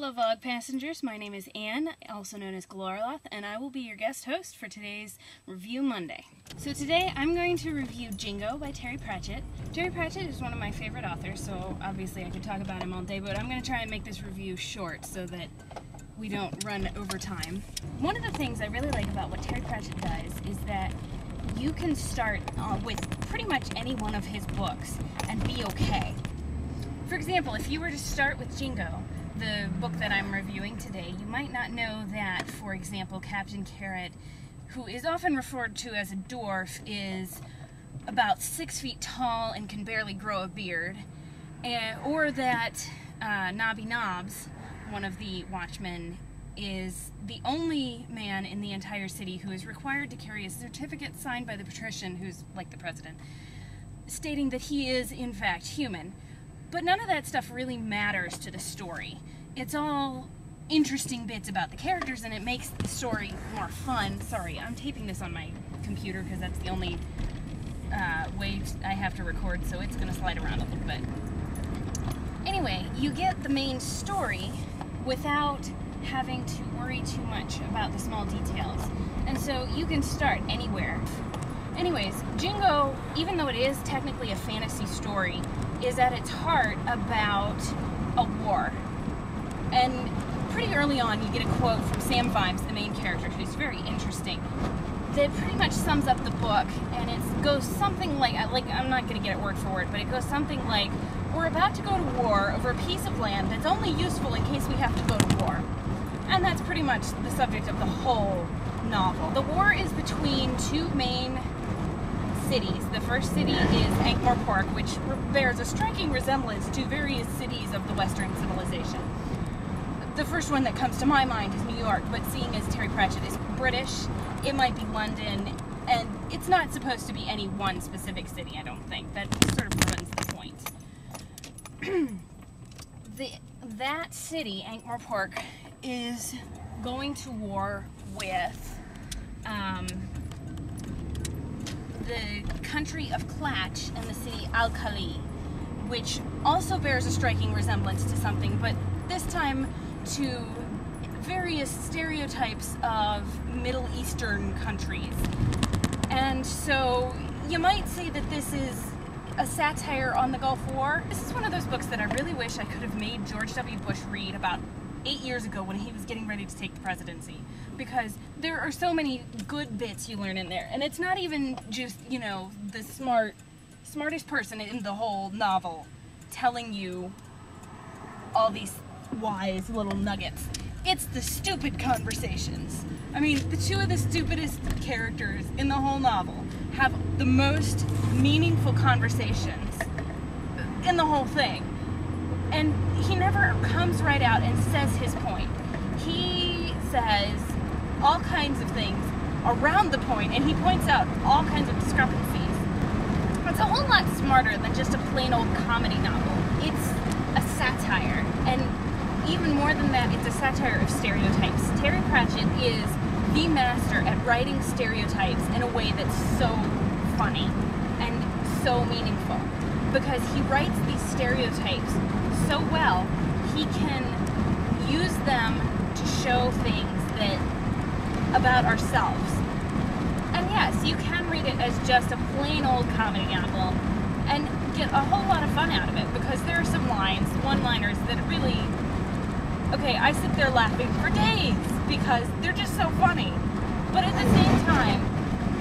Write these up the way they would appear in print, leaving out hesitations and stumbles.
Hello Vlog passengers, my name is Anne, also known as Glorloth, and I will be your guest host for today's Review Monday. So today I'm going to review Jingo by Terry Pratchett. Terry Pratchett is one of my favorite authors, so obviously I could talk about him all day, but I'm going to try and make this review short so that we don't run over time. One of the things I really like about what Terry Pratchett does is that you can start with pretty much any one of his books and be okay. For example, if you were to start with Jingo, the book that I'm reviewing today, you might not know that, for example, Captain Carrot, who is often referred to as a dwarf, is about 6 feet tall and can barely grow a beard, or that Nobby Nobbs, one of the watchmen, is the only man in the entire city who is required to carry a certificate signed by the patrician, who's like the president, stating that he is, in fact, human. But none of that stuff really matters to the story. It's all interesting bits about the characters, and it makes the story more fun. Sorry, I'm taping this on my computer because that's the only way I have to record, so it's going to slide around a little bit. Anyway, you get the main story without having to worry too much about the small details. And so you can start anywhere. Anyways, Jingo, even though it is technically a fantasy story, is at its heart about a war. And pretty early on you get a quote from Sam Vimes, the main character, who's very interesting, that pretty much sums up the book, and it goes something like I'm not going to get it word for word, but it goes something like, we're about to go to war over a piece of land that's only useful in case we have to go to war. And that's pretty much the subject of the whole novel. The war is between two main cities. The first city is Ankh-Morpork, which bears a striking resemblance to various cities of the Western civilization. The first one that comes to my mind is New York, but seeing as Terry Pratchett is British, it might be London, and it's not supposed to be any one specific city, I don't think. That sort of ruins the point. That city, Ankh-Morpork, is going to war with the country of Klatch and the city Al-Khali, which also bears a striking resemblance to something, but this time to various stereotypes of Middle Eastern countries. And so you might say that this is a satire on the Gulf War. This is one of those books that I really wish I could have made George W. Bush read about 8 years ago when he was getting ready to take the presidency, because there are so many good bits you learn in there, and it's not even just, you know, the smartest person in the whole novel telling you all these wise little nuggets. It's the stupid conversations. I mean, the two of the stupidest characters in the whole novel have the most meaningful conversations in the whole thing. And he never comes right out and says his point. He says all kinds of things around the point, and he points out all kinds of discrepancies. It's a whole lot smarter than just a plain old comedy novel. It's a satire, and even more than that, it's a satire of stereotypes. Terry Pratchett is the master at writing stereotypes in a way that's so funny and so meaningful, because he writes these stereotypes so well, he can use them to show things that about ourselves. And yes, you can read it as just a plain old comedy novel and get a whole lot of fun out of it, because there are some lines, one-liners, that really, okay, I sit there laughing for days because they're just so funny. But at the same time,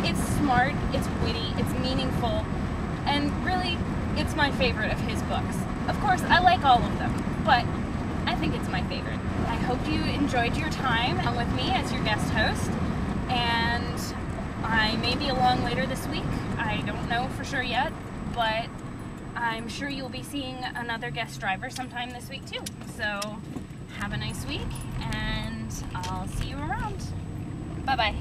it's smart, it's witty, it's meaningful, and really, it's my favorite of his books. Of course, I like all of them, but I think it's my favorite. I hope you enjoyed your time with me as your guest host, and I may be along later this week. I don't know for sure yet, but I'm sure you'll be seeing another guest driver sometime this week too. So have a nice week, and I'll see you around. Bye-bye.